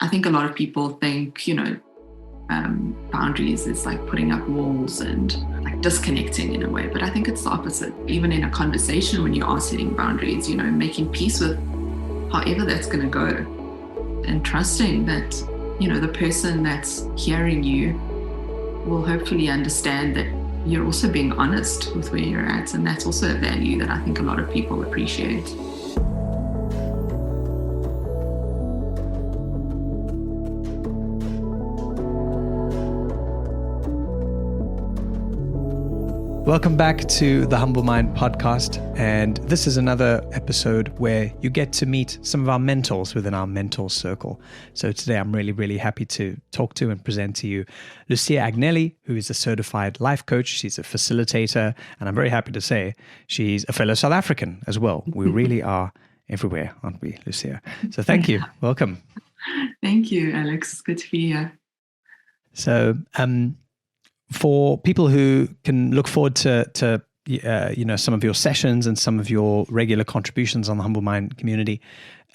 I think a lot of people think, boundaries is like putting up walls and like disconnecting in a way. But I think it's the opposite. Even in a conversation, when you are setting boundaries, making peace with however that's going to go and trusting that, the person that's hearing you will hopefully understand that you're also being honest with where you're at. And that's also a value that I think a lot of people appreciate. Welcome back to the Humble Mind podcast. And this is another episode where you get to meet some of our mentors within our mentor circle. So today I'm really, really happy to talk to and present to you Lucia Agnelli, who is a certified life coach. She's a facilitator. And I'm very happy to say she's a fellow South African as well. We really are everywhere, aren't we, Lucia? So thank you. Welcome. Thank you, Alex. It's good to be here. So, for people who can look forward to some of your sessions and some of your regular contributions on the Humble Mind community,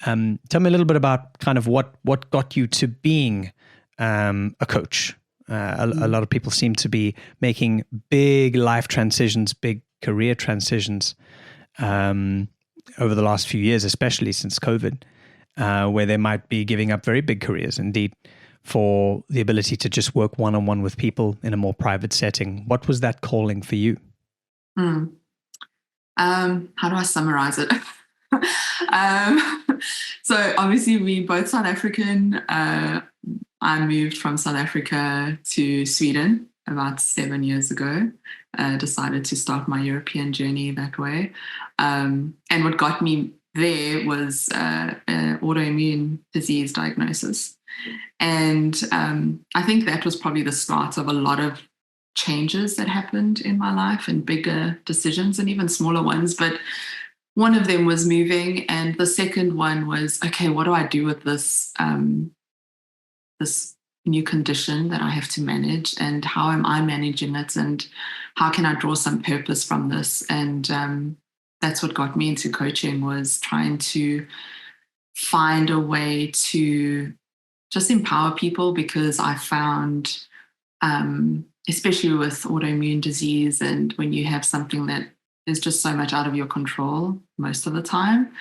tell me a little bit about kind of what got you to being a coach. A lot of people seem to be making big life transitions, big career transitions over the last few years, especially since COVID, where they might be giving up very big careers. Indeed, for the ability to just work one-on-one with people in a more private setting. What was that calling for you? How do I summarize it? So obviously we both South African. I moved from South Africa to Sweden about 7 years ago. Decided to start my European journey that way. And what got me there was an autoimmune disease diagnosis. And I think that was probably the start of a lot of changes that happened in my life and bigger decisions and even smaller ones. But one of them was moving. And the second one was, okay, what do I do with this, this new condition that I have to manage? And how am I managing it? And how can I draw some purpose from this? And that's what got me into coaching, was trying to find a way to just empower people, because I found, especially with autoimmune disease and when you have something that is just so much out of your control most of the time,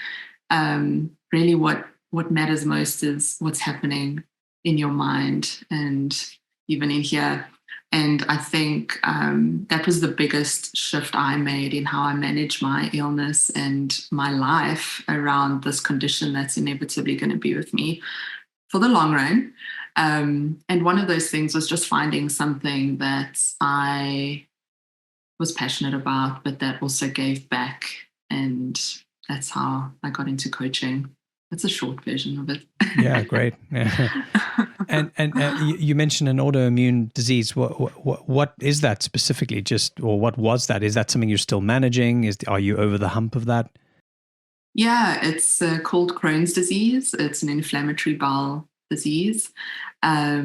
really what matters most is what's happening in your mind and even in here. And I think that was the biggest shift I made in how I manage my illness and my life around this condition that's inevitably going to be with me for the long run. And one of those things was just finding something that I was passionate about, but that also gave back. And that's how I got into coaching. That's a short version of it. Yeah, great. Yeah. And you mentioned an autoimmune disease. What is that specifically? Or what was that? Is that something you're still managing? Are you over the hump of that? Yeah, it's called Crohn's disease. It's an inflammatory bowel disease. I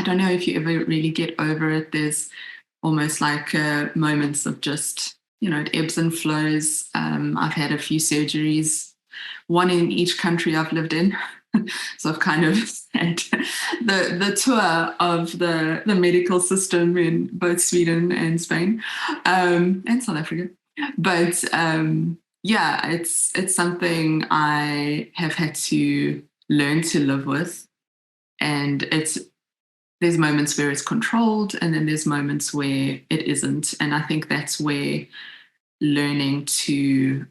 don't know if you ever really get over it. There's almost like moments of just, it ebbs and flows. I've had a few surgeries, one in each country I've lived in. So I've kind of had the tour of the medical system in both Sweden and Spain, and South Africa. But yeah, it's something I have had to learn to live with. And there's moments where it's controlled, and then there's moments where it isn't. And I think that's where learning to,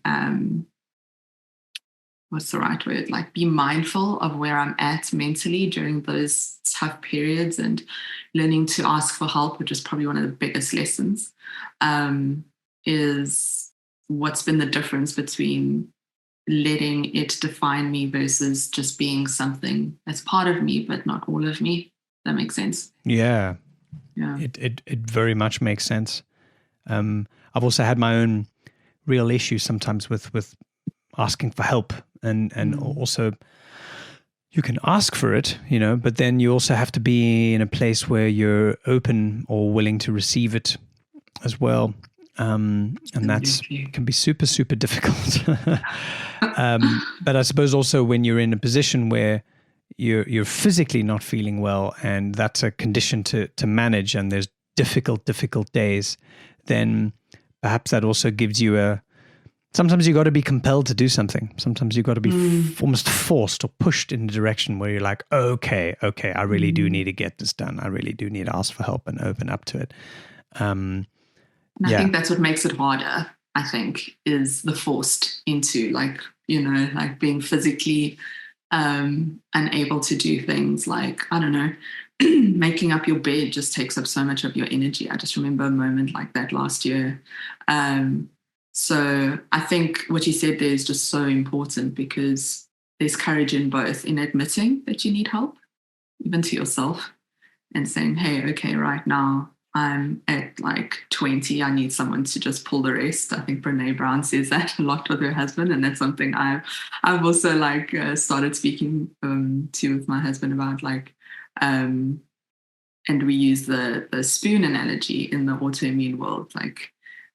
what's the right word? Like, be mindful of where I'm at mentally during those tough periods, and learning to ask for help, which is probably one of the biggest lessons, is what's been the difference between letting it define me versus just being something that's part of me, but not all of me. That makes sense. Yeah. It very much makes sense. I've also had my own real issues sometimes with asking for help, and also you can ask for it, but then you also have to be in a place where you're open or willing to receive it as well. And that's can be super, super difficult. But I suppose also when you're in a position where you're physically not feeling well, and that's a condition to manage, and there's difficult days, then perhaps that also gives you sometimes you got to be compelled to do something. Sometimes you got to be almost forced or pushed in a direction where you're like, okay, I really do need to get this done. I really do need to ask for help and open up to it. And I think that's what makes it harder, I think, is the forced into like being physically unable to do things like, I don't know, making up your bed just takes up so much of your energy. I just remember a moment like that last year. So I think what you said there is just so important, because there's courage in both, in admitting that you need help, even to yourself, and saying, hey, okay, right now I'm at like 20. I need someone to just pull the rest. I think Brene Brown says that a lot with her husband, and that's something I've also started speaking to with my husband about, and we use the spoon analogy in the autoimmune world,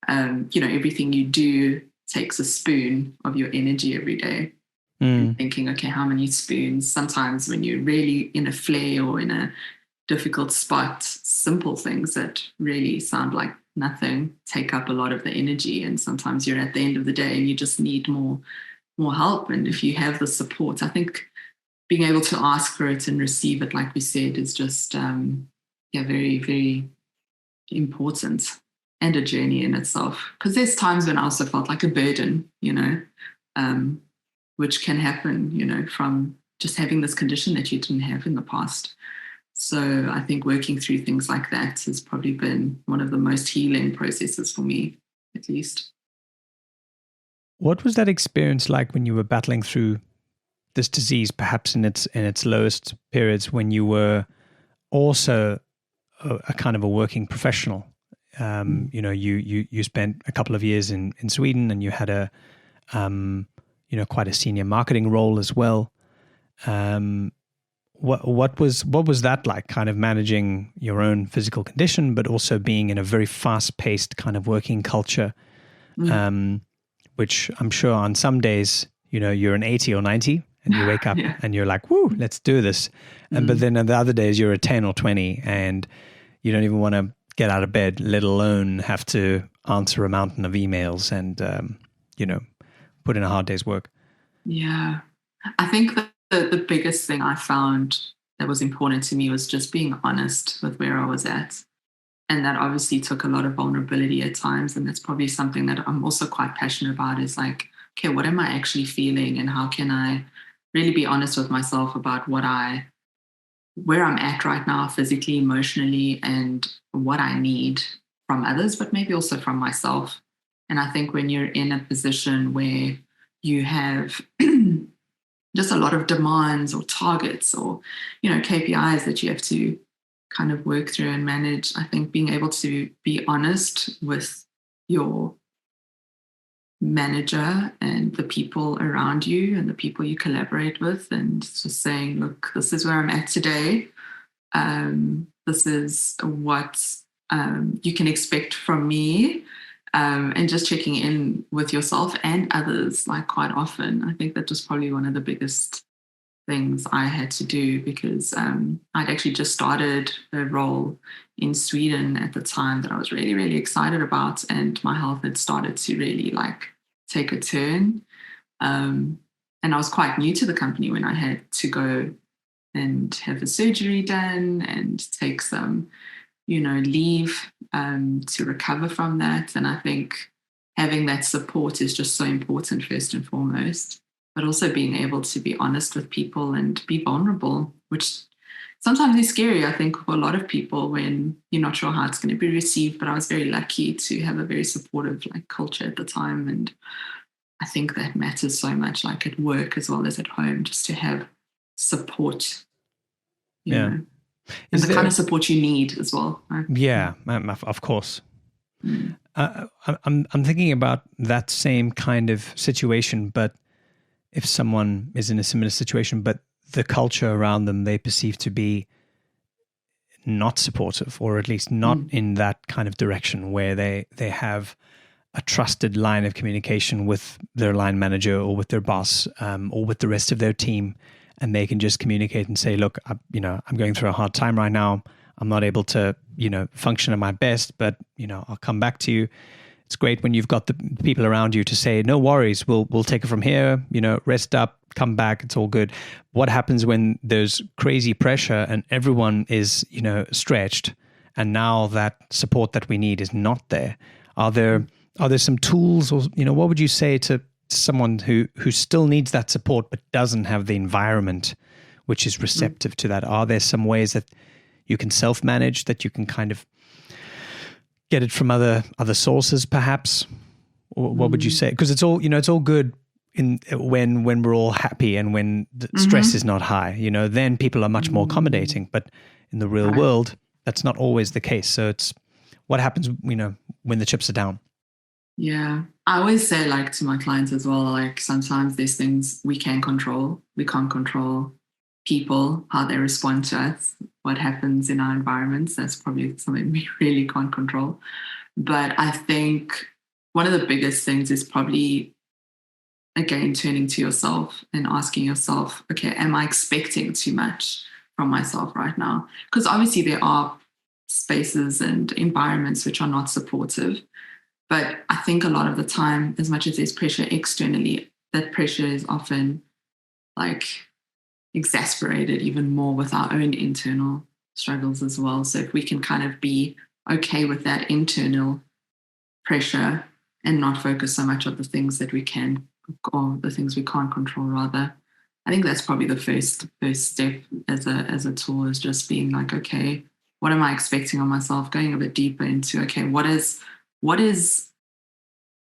everything you do takes a spoon of your energy every day. And thinking, okay, how many spoons? Sometimes when you're really in a flare or in a difficult spot, simple things that really sound like nothing take up a lot of the energy. And sometimes you're at the end of the day and you just need more help. And if you have the support, I think being able to ask for it and receive it, like we said, is just very, very important, and a journey in itself. Because there's times when I also felt like a burden, which can happen, from just having this condition that you didn't have in the past. So I think working through things like that has probably been one of the most healing processes for me, at least. What was that experience like when you were battling through this disease, perhaps in its lowest periods, when you were also a kind of a working professional? You spent a couple of years in Sweden, and you had a quite a senior marketing role as well. What was that like, kind of managing your own physical condition, but also being in a very fast-paced kind of working culture, which I'm sure on some days, you're an 80 or 90 and you wake up and you're like, woo, let's do this. But then on the other days you're a 10 or 20 and you don't even want to get out of bed, let alone have to answer a mountain of emails and, put in a hard day's work. Yeah. I think that the biggest thing I found that was important to me was just being honest with where I was at. And that obviously took a lot of vulnerability at times. And that's probably something that I'm also quite passionate about, is like, okay, what am I actually feeling? And how can I really be honest with myself about where I'm at right now, physically, emotionally, and what I need from others, but maybe also from myself. And I think when you're in a position where you have just a lot of demands or targets or, KPIs that you have to kind of work through and manage, I think being able to be honest with your manager and the people around you and the people you collaborate with, and just saying, look, this is where I'm at today. This is what you can expect from me. And just checking in with yourself and others, like, quite often. I think that was probably one of the biggest things I had to do, because I'd actually just started a role in Sweden at the time that I was really, really excited about, and my health had started to really take a turn. And I was quite new to the company when I had to go and have a surgery done and take some leave to recover from that. And I think having that support is just so important, first and foremost, but also being able to be honest with people and be vulnerable, which sometimes is scary, I think, for a lot of people when you're not sure how it's going to be received. But I was very lucky to have a very supportive culture at the time. And I think that matters so much, like at work as well as at home, just to have support, you know. And the kind of support you need as well. Right? Yeah, of course. I'm thinking about that same kind of situation, but if someone is in a similar situation, but the culture around them they perceive to be not supportive, or at least not in that kind of direction where they have a trusted line of communication with their line manager or with their boss or with the rest of their team, and they can just communicate and say, look, I'm going through a hard time right now. I'm not able to, function at my best, but, I'll come back to you. It's great when you've got the people around you to say, no worries, we'll take it from here, rest up, come back, it's all good. What happens when there's crazy pressure and everyone is, stretched, and now that support that we need is not there? Are there some tools, or, what would you say to someone who still needs that support but doesn't have the environment which is receptive to that? Are there some ways that you can self-manage, that you can kind of get it from other sources, perhaps? Or what would you say? Because it's all, it's all good when we're all happy and when the stress is not high. Then people are much more accommodating. But in the real world, that's not always the case. So it's what happens, when the chips are down. Yeah, I always say, like, to my clients as well, like, sometimes there's things we can control. We can't control people, how they respond to us, what happens in our environments. That's probably something we really can't control. But I think one of the biggest things is probably, again, turning to yourself and asking yourself, okay, am I expecting too much from myself right now? Because obviously there are spaces and environments which are not supportive. But I think a lot of the time, as much as there's pressure externally, that pressure is often like exasperated even more with our own internal struggles as well. So if we can kind of be okay with that internal pressure and not focus so much on the things that we can, or the things we can't control rather, I think that's probably the first step as a tool, is just being like, okay, what am I expecting on myself? Going a bit deeper into, okay, what is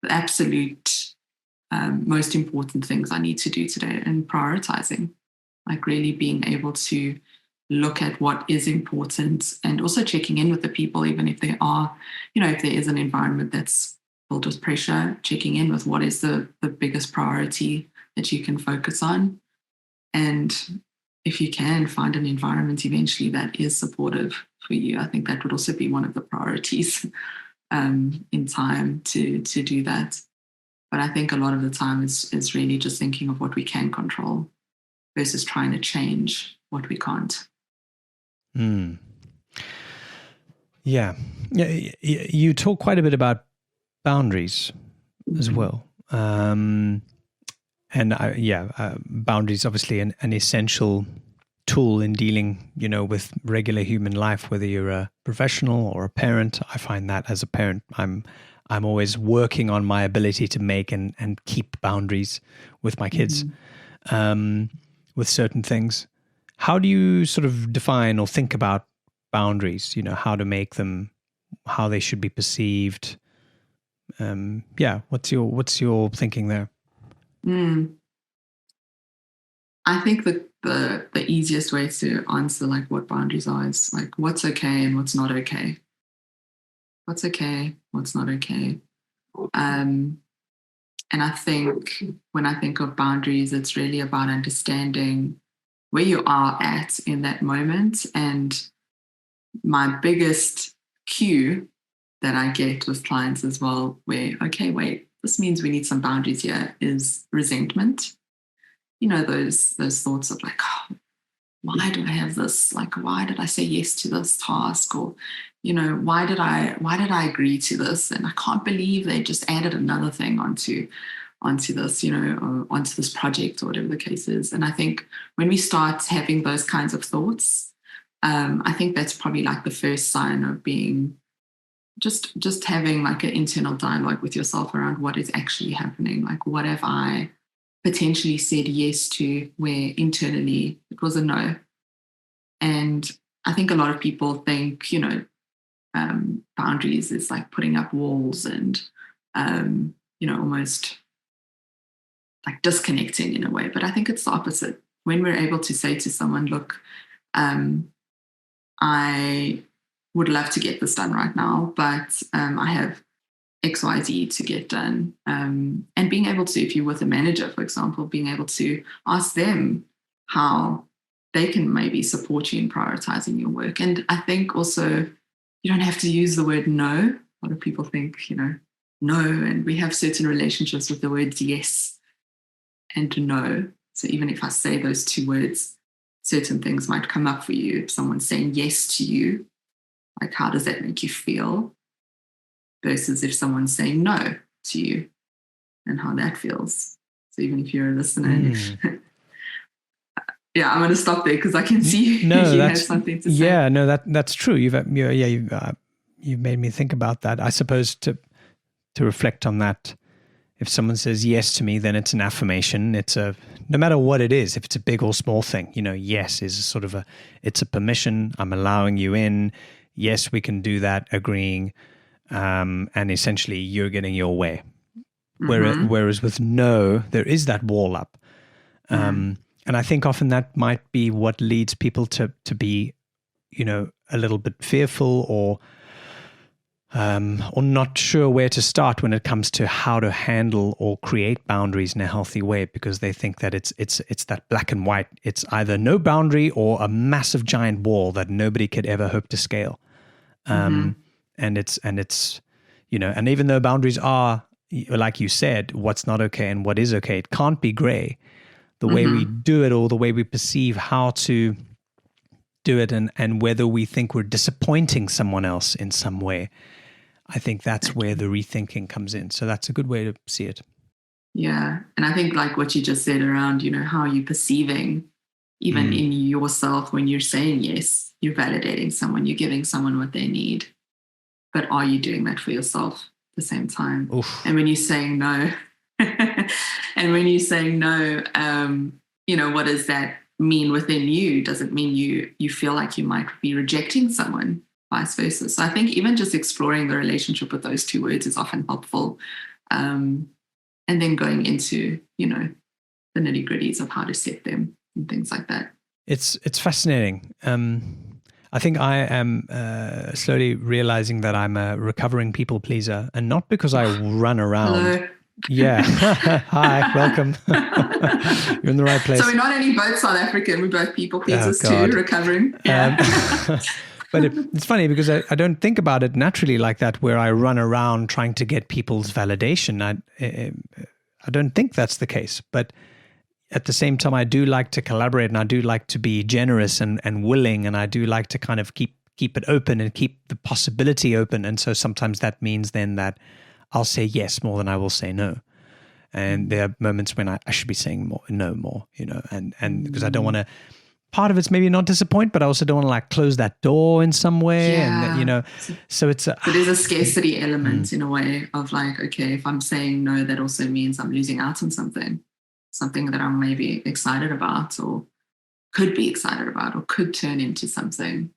the absolute most important things I need to do today, and prioritizing, like really being able to look at what is important, and also checking in with the people, even if there are, if there is an environment that's filled with pressure, checking in with what is the biggest priority that you can focus on. And if you can find an environment eventually that is supportive for you, I think that would also be one of the priorities in time to do that. But I think a lot of the time is really just thinking of what we can control versus trying to change what we can't. Yeah. You talk quite a bit about boundaries as well. Boundaries obviously an essential tool in dealing, with regular human life, whether you're a professional or a parent. I find that as a parent, I'm always working on my ability to make and keep boundaries with my kids, with certain things. How do you sort of define or think about boundaries? How to make them, how they should be perceived. What's your thinking there? I think the easiest way to answer like what boundaries are is like what's okay and what's not okay. What's okay, what's not okay. And I think when I think of boundaries, it's really about understanding where you are at in that moment. And my biggest cue that I get with clients as well, where, okay, wait, this means we need some boundaries here, is resentment. Those thoughts of like, oh, why do I have this? Like, why did I say yes to this task? Or, why did I agree to this? And I can't believe they just added another thing onto this, or onto this project, or whatever the case is. And I think when we start having those kinds of thoughts, I think that's probably like the first sign of being just having like an internal dialogue with yourself around what is actually happening. Like, what have I potentially said yes to where internally it was a no? And I think a lot of people think, boundaries is like putting up walls and, almost like disconnecting in a way. But I think it's the opposite. When we're able to say to someone, look, I would love to get this done right now, but I have XYZ to get done. And being able to, if you're with a manager, for example, being able to ask them how they can maybe support you in prioritizing your work. And I think also you don't have to use the word no. A lot of people think, no, and we have certain relationships with the words yes and no. So even if I say those two words, certain things might come up for you. If someone's saying yes to you, like how does that make you feel? Versus if someone's saying no to you and how that feels. So even if you're a listener, yeah, I'm going to stop there because I can see you have something to say. Yeah, no, that's true. You've made me think about that. I suppose to reflect on that. If someone says yes to me, then it's an affirmation. No matter what it is, if it's a big or small thing, yes is sort of it's a permission. I'm allowing you in. Yes, we can do that, agreeing. And essentially you're getting your way. Whereas with no, there is that wall up. And I think often that might be what leads people to be, a little bit fearful or not sure where to start when it comes to how to handle or create boundaries in a healthy way, because they think that it's that black and white. It's either no boundary or a massive giant wall that nobody could ever hope to scale. And it's and even though boundaries are, like you said, what's not okay and what is okay, it can't be gray. The way we do it or the way we perceive how to do it and whether we think we're disappointing someone else in some way, I think that's where the rethinking comes in. So that's a good way to see it. Yeah. And I think like what you just said around, how you're perceiving even in yourself when you're saying yes, you're validating someone, you're giving someone what they need. But are you doing that for yourself at the same time? Oof. And when you're saying no, what does that mean within you? Does it mean you feel like you might be rejecting someone, vice versa? So I think even just exploring the relationship with those two words is often helpful. And then going into, the nitty-gritties of how to set them and things like that. It's fascinating. I think I am slowly realizing that I'm a recovering people pleaser, and not because I run around. Hello. Yeah. Hi, welcome. You're in the right place. So we're not only both South African, we're both people pleasers too, recovering. Yeah. But it's funny because I don't think about it naturally like that, where I run around trying to get people's validation. I don't think that's the case. But at the same time, I do like to collaborate, and I do like to be generous and willing, and I do like to kind of keep it open and keep the possibility open. And so sometimes that means then that I'll say yes more than I will say no. And there are moments when I should be saying no more, and because I don't want to, part of it's maybe not disappoint, but I also don't want to like close that door in some way. Yeah. And, so it's there's a scarcity element in a way of like, okay, if I'm saying no, that also means I'm losing out on something that I'm maybe excited about or could be excited about or could turn into something.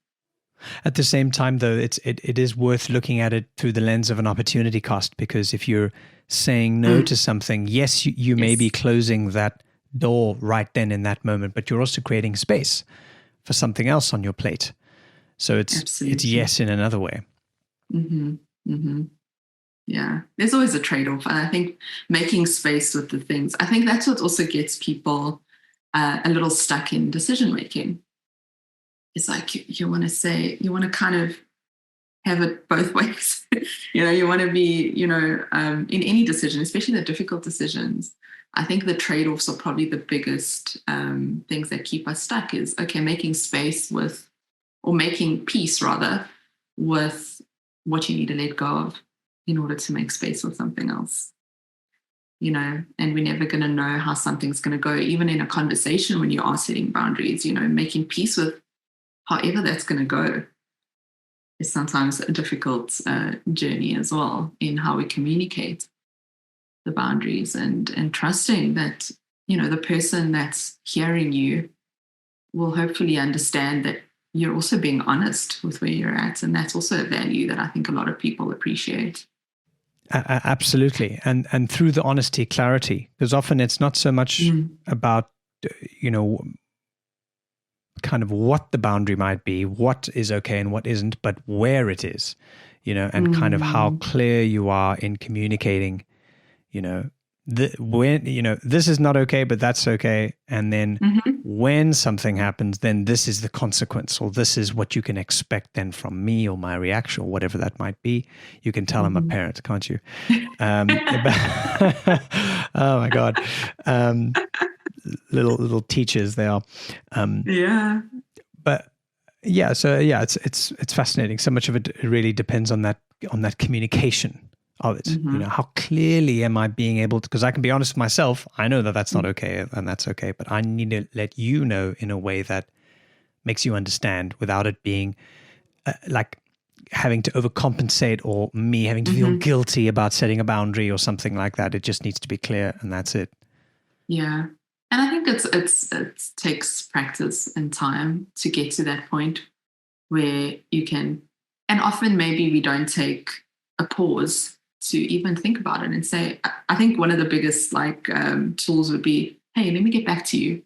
At the same time, though, it is worth looking at it through the lens of an opportunity cost, because if you're saying no to something, yes, you may be closing that door right then in that moment, but you're also creating space for something else on your plate. So it's yes in another way. Yeah, there's always a trade-off. And I think making space with the things, I think that's what also gets people a little stuck in decision-making. It's like you want to kind of have it both ways. You want to be, in any decision, especially the difficult decisions. I think the trade-offs are probably the biggest things that keep us stuck is, okay, making space with, or making peace rather, with what you need to let go of in order to make space with something else. And we're never going to know how something's going to go, even in a conversation when you are setting boundaries, making peace with however that's going to go is sometimes a difficult journey as well in how we communicate the boundaries and trusting that, the person that's hearing you will hopefully understand that you're also being honest with where you're at. And that's also a value that I think a lot of people appreciate. Absolutely. And through the honesty, clarity, because often it's not so much about, kind of what the boundary might be, what is okay and what isn't, but where it is, and kind of how clear you are in communicating, when, this is not okay, but that's okay. And then when something happens, then this is the consequence, or this is what you can expect then from me or my reaction or whatever that might be. You can tell I'm a parent, can't you? Oh my God. little teachers they are. Yeah. But yeah, so yeah, it's fascinating. So much of it really depends on that communication of it. Mm-hmm. How clearly am I being able to? Because I can be honest with myself. I know that that's not okay, and that's okay. But I need to let you know in a way that makes you understand, without it being like having to overcompensate or me having to feel guilty about setting a boundary or something like that. It just needs to be clear, and that's it. Yeah. And I think it takes practice and time to get to that point where you can, and often maybe we don't take a pause to even think about it and say, I think one of the biggest tools would be, hey, let me get back to you.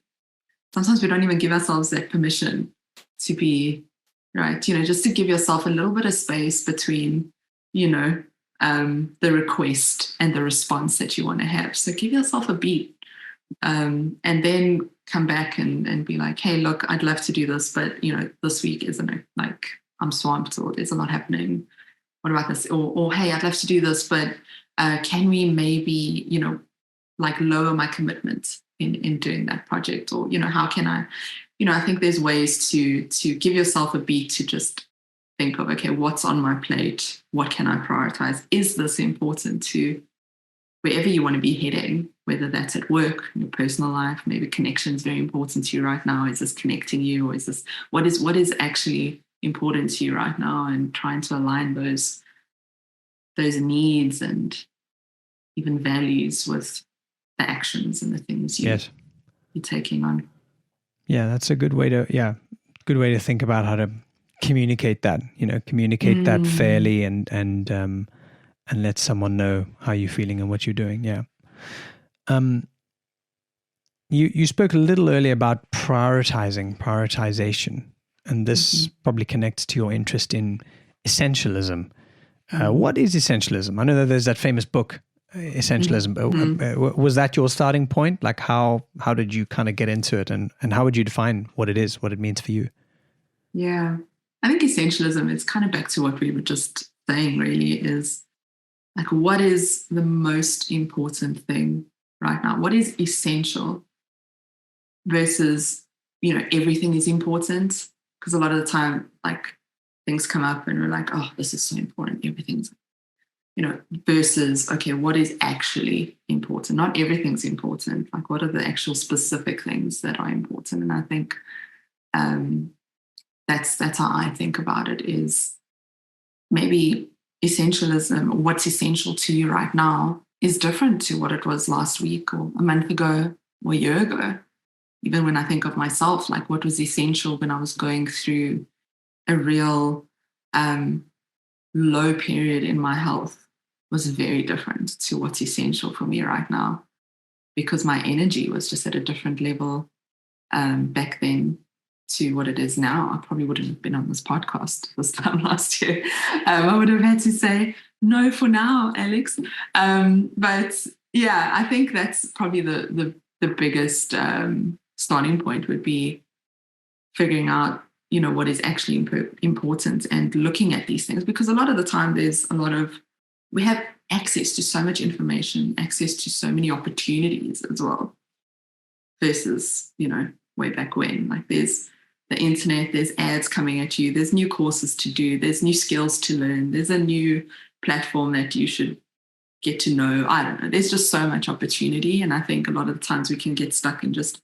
Sometimes we don't even give ourselves that permission to be right, just to give yourself a little bit of space between, the request and the response that you want to have. So give yourself a beat. And then come back and be like, hey, look, I'd love to do this, but this week isn't like I'm swamped or there's a lot happening. What about this? Or hey, I'd love to do this, but can we maybe lower my commitment in doing that project? Or how can I? I think there's ways to give yourself a beat to just think of, okay, what's on my plate? What can I prioritize? Is this important to wherever you want to be heading, whether that's at work, in your personal life, maybe connection is very important to you right now. Is this connecting you, or is this what is actually important to you right now, and trying to align those needs and even values with the actions and the things you're taking on. Yeah, that's a good way to think about how to communicate that. Communicate that fairly and let someone know how you're feeling and what you're doing. Yeah. You spoke a little earlier about prioritization, and this probably connects to your interest in essentialism. What is essentialism? I know that there's that famous book, Essentialism. Was that your starting point? Like how did you kind of get into it, and how would you define what it is, what it means for you? Yeah, I think essentialism is kind of back to what we were just saying, really, is like, what is the most important thing right now? What is essential versus, everything is important? Because a lot of the time, things come up and we're like, oh, this is so important. Everything's, versus, okay, what is actually important? Not everything's important. Like, what are the actual specific things that are important? And I think that's how I think about it, is maybe essentialism, what's essential to you right now, is different to what it was last week or a month ago or a year ago. Even when I think of myself, like what was essential when I was going through a real low period in my health was very different to what's essential for me right now, because my energy was just at a different level back then to what it is now. I probably wouldn't have been on this podcast this time last year. I would have had to say no for now, Alex. But yeah, I think that's probably the biggest starting point would be figuring out, what is actually important and looking at these things, because a lot of the time we have access to so much information, access to so many opportunities as well, versus, way back when, like there's the internet, there's ads coming at you, there's new courses to do, there's new skills to learn, there's a new platform that you should get to know. I don't know. There's just so much opportunity. And I think a lot of the times we can get stuck in just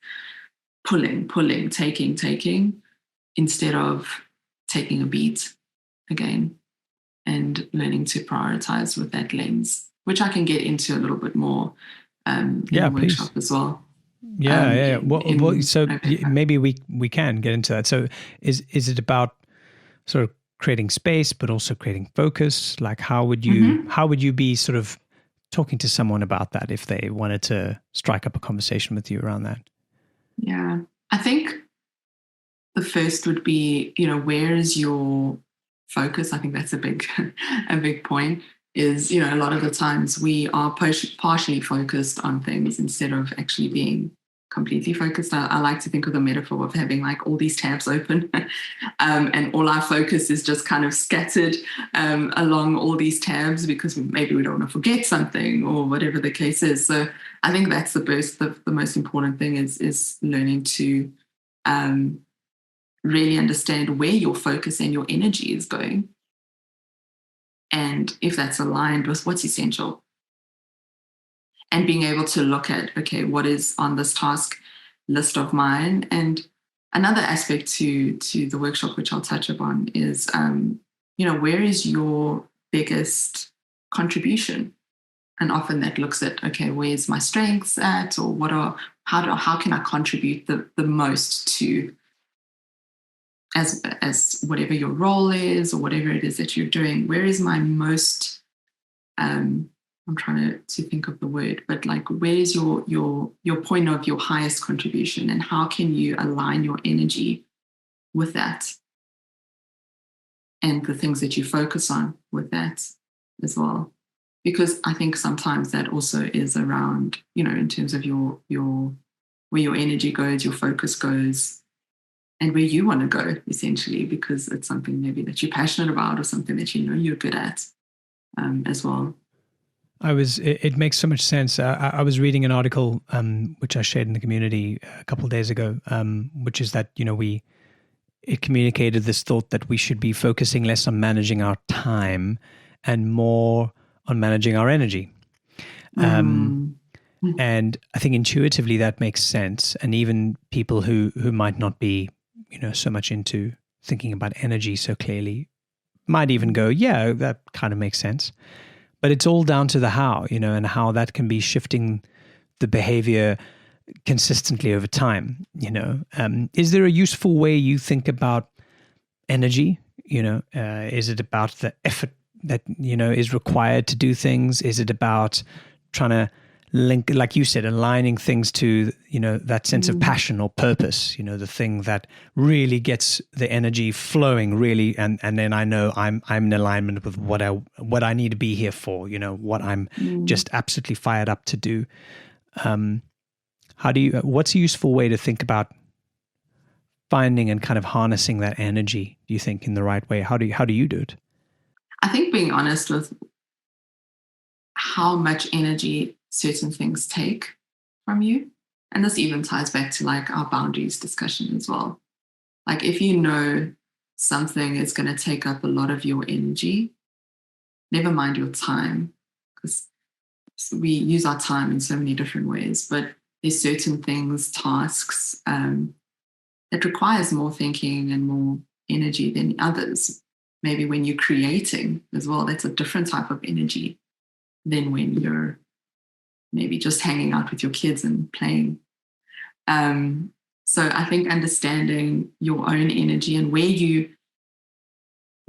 pulling, taking, instead of taking a beat again and learning to prioritize with that lens, which I can get into a little bit more in the workshop as well. Yeah. Maybe we can get into that. So is it about sort of creating space, but also creating focus? Like how would you be sort of talking to someone about that if they wanted to strike up a conversation with you around that? Yeah, I think the first would be, where is your focus? I think that's a big point. Is, a lot of the times we are partially focused on things instead of actually being completely focused. I like to think of the metaphor of having like all these tabs open and all our focus is just kind of scattered along all these tabs because maybe we don't want to forget something or whatever the case is. So I think that's the most important thing is learning to really understand where your focus and your energy is going. And if that's aligned with what's essential. And being able to look at, okay, what is on this task list of mine? And another aspect to the workshop, which I'll touch upon, is, where is your biggest contribution? And often that looks at, okay, where's my strengths at, or how can I contribute the most to, as whatever your role is or whatever it is that you're doing, where is my most, I'm trying to think of the word, but like, where's your point of your highest contribution, and how can you align your energy with that and the things that you focus on with that as well? Because I think sometimes that also is around, in terms of your where your energy goes, your focus goes, and where you want to go, essentially, because it's something maybe that you're passionate about or something that you're good at as well. It makes so much sense. I was reading an article, which I shared in the community a couple of days ago, which is that, it communicated this thought that we should be focusing less on managing our time and more on managing our energy. And I think intuitively that makes sense. And even people who might not be, so much into thinking about energy so clearly might even go, yeah, that kind of makes sense. But it's all down to the how, and how that can be shifting the behavior consistently over time, Is there a useful way you think about energy? Is it about the effort that, is required to do things? Is it about trying to link, like you said, aligning things to, that sense of passion or purpose, the thing that really gets the energy flowing really. And then I know I'm in alignment with what I need to be here for, what I'm just absolutely fired up to do. What's a useful way to think about finding and kind of harnessing that energy, do you think, in the right way? How do you do it? I think being honest with how much energy certain things take from you. And this even ties back to like our boundaries discussion as well. Like if you know something is going to take up a lot of your energy, never mind your time, because we use our time in so many different ways, but there's certain things, tasks that requires more thinking and more energy than others. Maybe when you're creating as well, that's a different type of energy than when you're maybe just hanging out with your kids and playing. So I think understanding your own energy and where you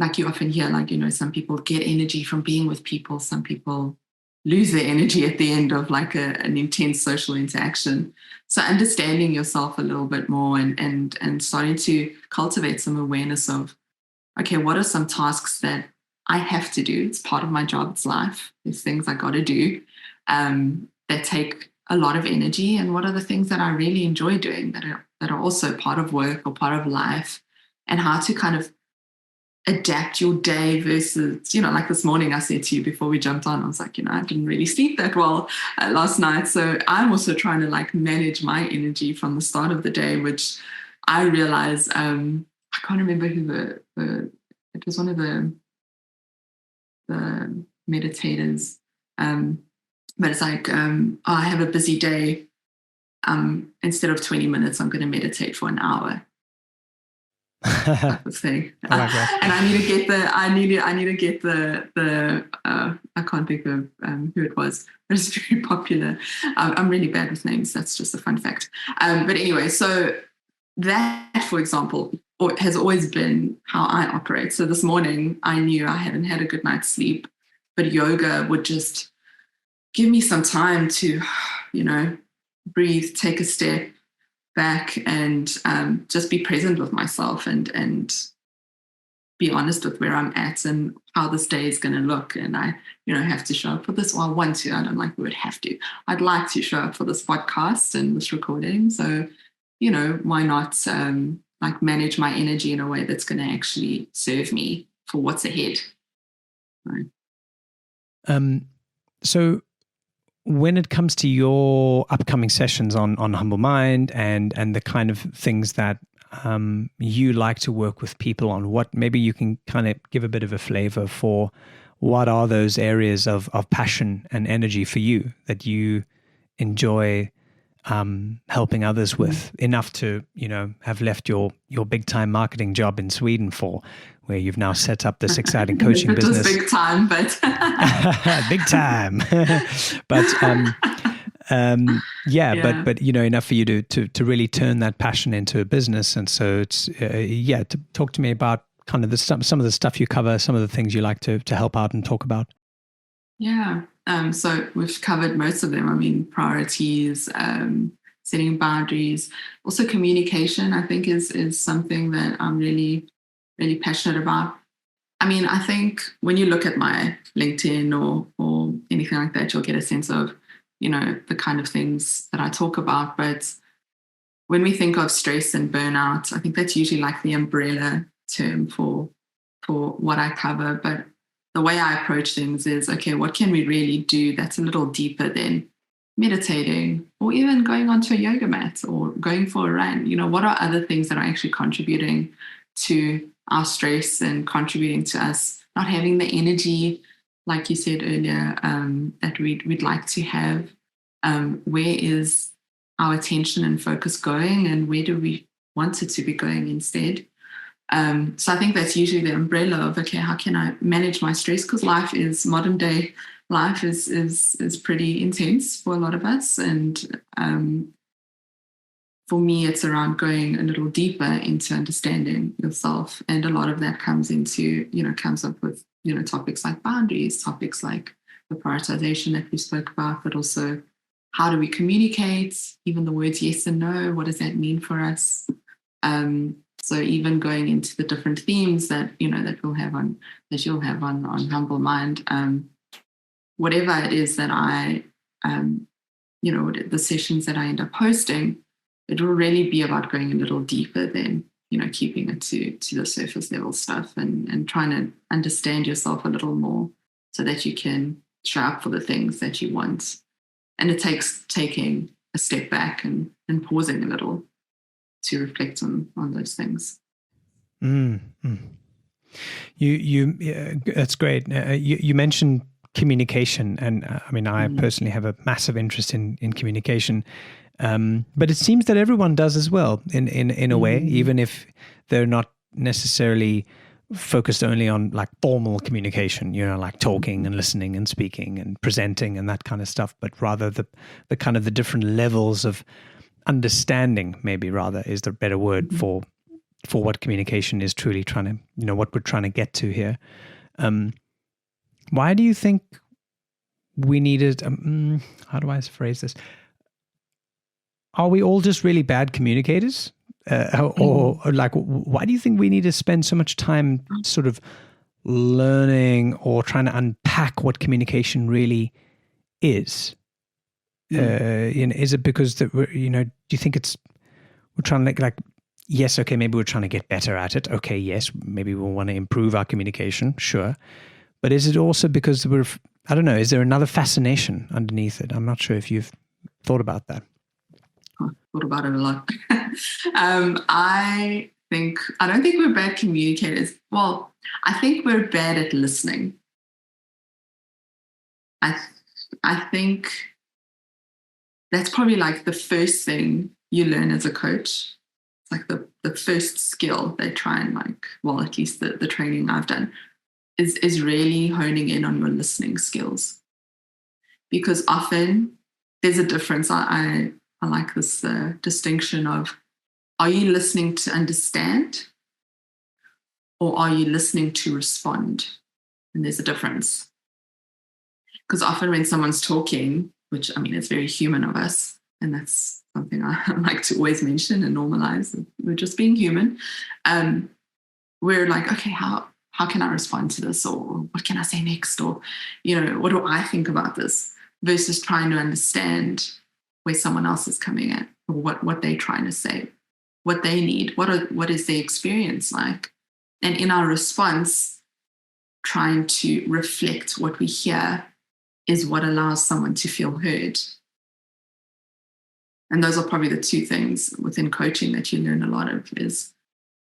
often hear, some people get energy from being with people. Some people lose their energy at the end of like an intense social interaction. So understanding yourself a little bit more and starting to cultivate some awareness of, okay, what are some tasks that I have to do? It's part of my job. It's life. There's things I got to do that take a lot of energy. And what are the things that I really enjoy doing that are also part of work or part of life, and how to kind of adapt your day versus, like this morning I said to you before we jumped on, I was like, I didn't really sleep that well last night. So I'm also trying to like manage my energy from the start of the day, which I realize, I can't remember who it was one of the meditators, but it's like, I have a busy day. Instead of 20 minutes, I'm going to meditate for an hour. Type of thing. I like that. And I need to get the I can't think of who it was, but it's very popular. I'm really bad with names. That's just a fun fact. But anyway, so that, for example, has always been how I operate. So this morning I knew I hadn't had a good night's sleep, but yoga would just give me some time to, breathe, take a step back and just be present with myself and be honest with where I'm at and how this day is going to look. And I, have to show up for this, or I want to. I don't like the word have to. I'd like to show up for this podcast and this recording. So, why not manage my energy in a way that's going to actually serve me for what's ahead. Right. So when it comes to your upcoming sessions on Humble Mind and the kind of things that you like to work with people on, what maybe you can kind of give a bit of a flavor for what are those areas of passion and energy for you that you enjoy helping others with enough to, have left your big time marketing job in Sweden for, where you've now set up this exciting coaching business. Big time, but big time. But enough for you to really turn that passion into a business. And so it's to talk to me about kind of some of the stuff you cover, some of the things you like to help out and talk about. Yeah. So we've covered most of them. I mean, priorities, setting boundaries, also communication, I think is something that I'm really, really passionate about. I mean, I think when you look at my LinkedIn or anything like that, you'll get a sense of, the kind of things that I talk about. But when we think of stress and burnout, I think that's usually like the umbrella term for what I cover. But the way I approach things is, okay, what can we really do that's a little deeper than meditating or even going onto a yoga mat or going for a run? What are other things that are actually contributing to our stress and contributing to us not having the energy, like you said earlier, that we'd like to have? Where is our attention and focus going, and where do we want it to be going instead? So I think that's usually the umbrella of, okay, how can I manage my stress? Because modern day life is pretty intense for a lot of us. And for me, it's around going a little deeper into understanding yourself. And a lot of that comes up with, topics like boundaries, topics like the prioritization that we spoke about, but also how do we communicate, even the words yes and no, what does that mean for us? So even going into the different themes that you'll have on Humble Mind, whatever it is that I, the sessions that I end up hosting, it will really be about going a little deeper than keeping it to the surface level stuff and trying to understand yourself a little more so that you can show up for the things that you want. And it takes taking a step back and pausing a little to reflect on those things. That's great. You mentioned communication, and I personally have a massive interest in communication, but it seems that everyone does as well in a way, even if they're not necessarily focused only on like formal communication, like talking and listening and speaking and presenting and that kind of stuff, but rather the kind of the different levels of understanding, maybe rather is the better word for what communication is truly trying to, what we're trying to get to here. Why do you think we needed, how do I phrase this? Are we all just really bad communicators? Or like, why do you think we need to spend so much time sort of learning or trying to unpack what communication really is? Is it because that we're, do you think we're trying to like, yes, okay, maybe we're trying to get better at it. Okay, yes, maybe we want to improve our communication, sure. But is it also because I don't know, is there another fascination underneath it? I'm not sure if you've thought about that. I've thought about it a lot. I don't think we're bad communicators. Well, I think we're bad at listening. I think that's probably like the first thing you learn as a coach. It's like the first skill they try and at least the training I've done is really honing in on your listening skills. Because often there's a difference. I like this distinction of, are you listening to understand or are you listening to respond? And there's a difference. Because often when someone's talking, which it's very human of us, and that's something I like to always mention and normalize, we're just being human. We're like, okay, how how can I respond to this? Or what can I say next? Or, what do I think about this? Versus trying to understand where someone else is coming at, or what they're trying to say, what they need, what is their experience like. And in our response, trying to reflect what we hear is what allows someone to feel heard. And those are probably the two things within coaching that you learn a lot of is,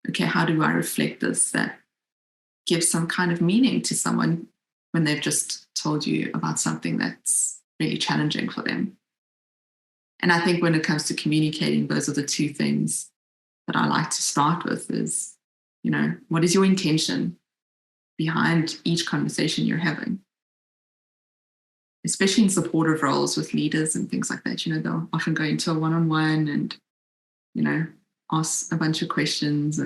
okay, how do I reflect this that gives some kind of meaning to someone when they've just told you about something that's really challenging for them? And I think when it comes to communicating, those are the two things that I like to start with is, what is your intention behind each conversation you're having? Especially in supportive roles with leaders and things like that, they'll often go into a one-on-one and, ask a bunch of questions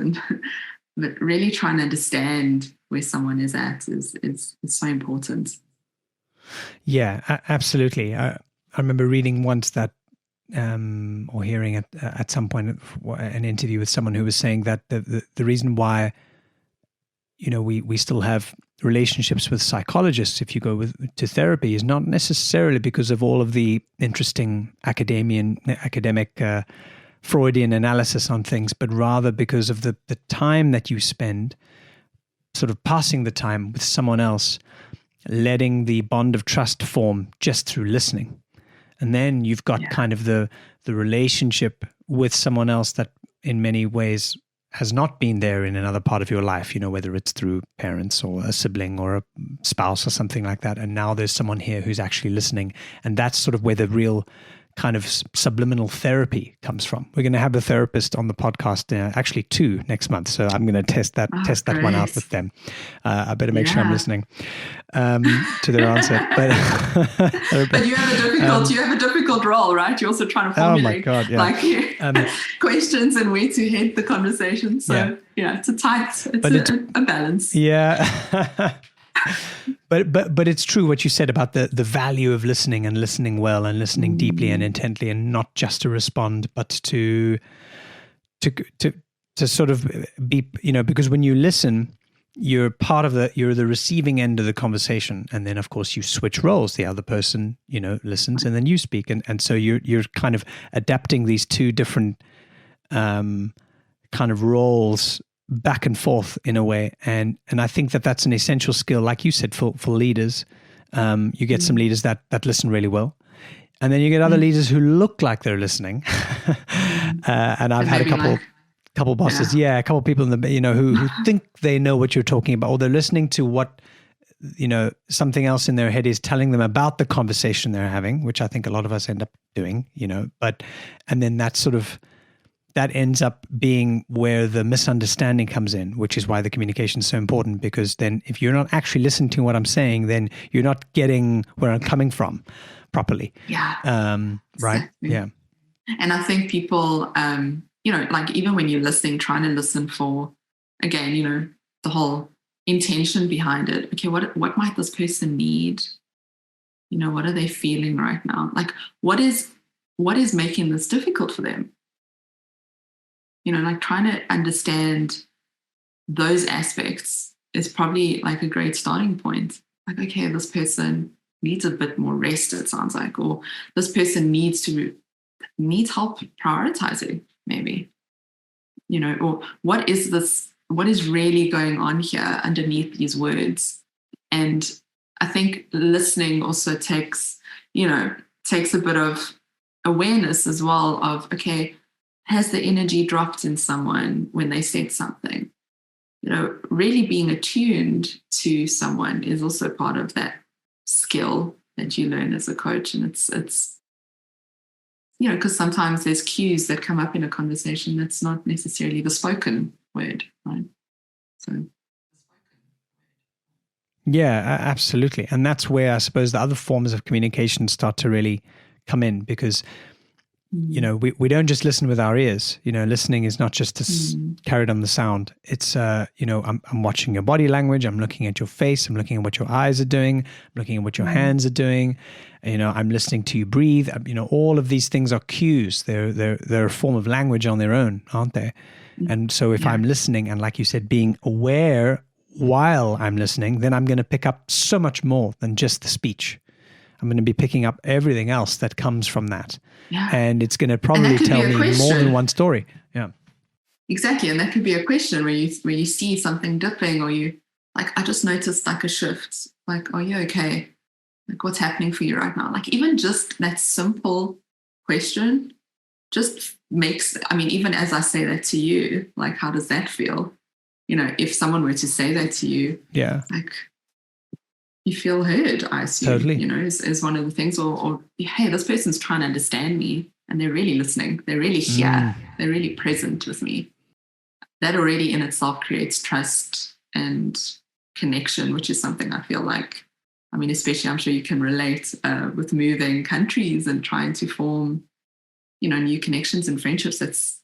but really trying to understand where someone is at is so important. Yeah, absolutely. I remember reading once that, or hearing at some point an interview with someone who was saying that the reason why, we still have relationships with psychologists if you go to therapy is not necessarily because of all of the interesting academic Freudian analysis on things, but rather because of the time that you spend sort of passing the time with someone else, letting the bond of trust form just through listening. And then you've got kind of the relationship with someone else that in many ways has not been there in another part of your life, whether it's through parents or a sibling or a spouse or something like that. And now there's someone here who's actually listening. And that's sort of where the real kind of subliminal therapy comes from. We're going to have a therapist on the podcast, actually 2 next month. So I'm going to test that one out with them. I better make sure I'm listening to their answer. But you have a difficult role, right? You're also trying to formulate questions and where to head the conversation. So it's a balance. Yeah. But it's true what you said about the value of listening and listening well and listening deeply and intently, and not just to respond, but to sort of be, because when you listen, you're the receiving end of the conversation, and then of course you switch roles. The other person, listens, and then you speak, and so you're kind of adapting these two different kind of roles back and forth in a way. And I think that that's an essential skill, like you said, for leaders. You get some leaders that listen really well. And then you get other leaders who look like they're listening. And I've had a couple bosses, a couple people in the, who think they know what you're talking about, or they're listening to what, something else in their head is telling them about the conversation they're having, which I think a lot of us end up doing, and then that ends up being where the misunderstanding comes in, which is why the communication is so important, because then if you're not actually listening to what I'm saying, then you're not getting where I'm coming from properly. Yeah. Right. Exactly. Yeah. And I think people, like even when you're listening, trying to listen for, again, the whole intention behind it. Okay, what might this person need? What are they feeling right now? Like, what is making this difficult for them? Like trying to understand those aspects is probably like a great starting point. Like, okay, this person needs a bit more rest, it sounds like, or this person needs help prioritizing, maybe, or what is really going on here underneath these words. And I think listening also takes a bit of awareness as well of, okay, has the energy dropped in someone when they said something? Really being attuned to someone is also part of that skill that you learn as a coach. And it's because sometimes there's cues that come up in a conversation that's not necessarily the spoken word, right? So. Yeah, absolutely. And that's where I suppose the other forms of communication start to really come in, because we don't just listen with our ears. Listening is not just to carry on the sound. It's, I'm watching your body language. I'm looking at your face. I'm looking at what your eyes are doing. I'm looking at what your hands are doing. I'm listening to you breathe. All of these things are cues. They're a form of language on their own, aren't they? And so if I'm listening and, like you said, being aware while I'm listening, then I'm going to pick up so much more than just the speech. I'm going to be picking up everything else that comes from that. Yeah. And it's going to probably tell me more than one story. Yeah. Exactly. And that could be a question where you see something dipping, or you like, I just noticed like a shift. Like, are you okay? Like, what's happening for you right now? Like, even just that simple question just makes, I mean, even as I say that to you, like, how does that feel? You know, if someone were to say that to you, yeah, like, you feel heard, I assume. Totally. You know, is one of the things, or hey, this person's trying to understand me and they're really listening. They're really here. They're really present with me. That already in itself creates trust and connection, which is something I feel like, I mean, especially I'm sure you can relate with moving countries and trying to form, you know, new connections and friendships. That's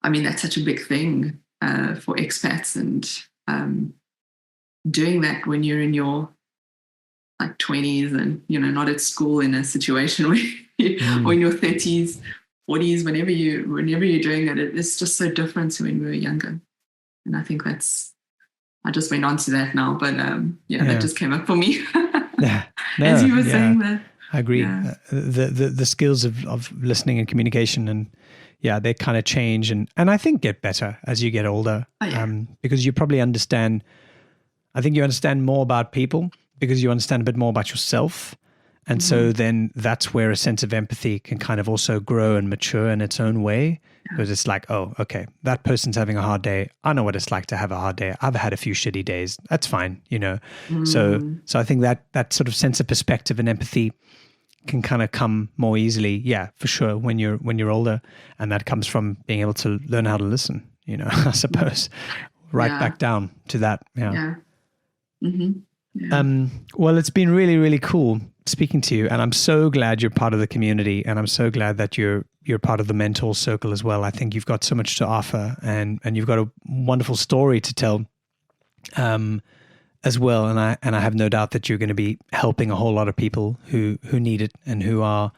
such a big thing for expats, and doing that when you're in your like 20s and, you know, not at school in a situation where or in your 30s, 40s, whenever you're doing it, it's just so different to when we were younger. And I think I just went on to that now, but that just came up for me. As you were saying that. I agree. Yeah. The skills of listening and communication, and they kind of change and I think get better as you get older. Because you probably understand, I think you understand more about people because you understand a bit more about yourself. And so then that's where a sense of empathy can kind of also grow and mature in its own way. Because it's like, oh, okay, that person's having a hard day. I know what it's like to have a hard day. I've had a few shitty days. That's fine, you know. So I think that sort of sense of perspective and empathy can kind of come more easily, for sure, when you're older. And that comes from being able to learn how to listen, you know, I suppose. Back down to that. Yeah. Well, it's been really, really cool speaking to you, and I'm so glad you're part of the community, and I'm so glad that you're part of the mentor circle as well. I think you've got so much to offer, and you've got a wonderful story to tell as well. And I have no doubt that you're going to be helping a whole lot of people who need it and who are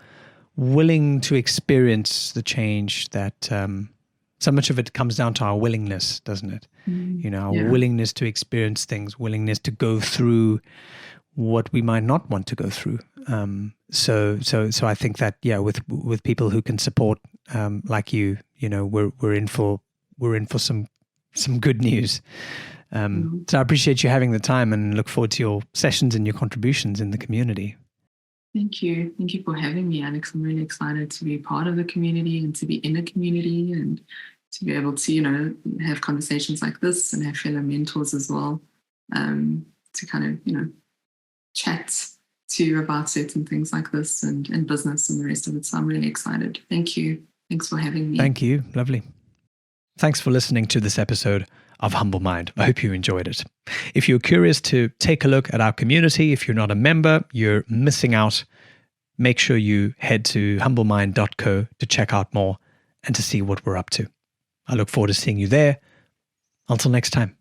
willing to experience the change that so much of it comes down to our willingness, doesn't it? You know, our willingness to experience things, willingness to go through what we might not want to go through. So I think that with people who can support like you know, we're in for some good news. So I appreciate you having the time and look forward to your sessions and your contributions in the community. Thank you for having me, Alex. I'm really excited to be part of the community and to be in a community and to be able to, you know, have conversations like this and have fellow mentors as well, to kind of, you know, chat to you about certain things like this and business and the rest of it. So I'm really excited. Thank you. Thanks for having me. Thank you. Lovely. Thanks for listening to this episode of Humble Mind. I hope you enjoyed it. If you're curious to take a look at our community, if you're not a member, you're missing out. Make sure you head to humblemind.co to check out more and to see what we're up to. I look forward to seeing you there. Until next time.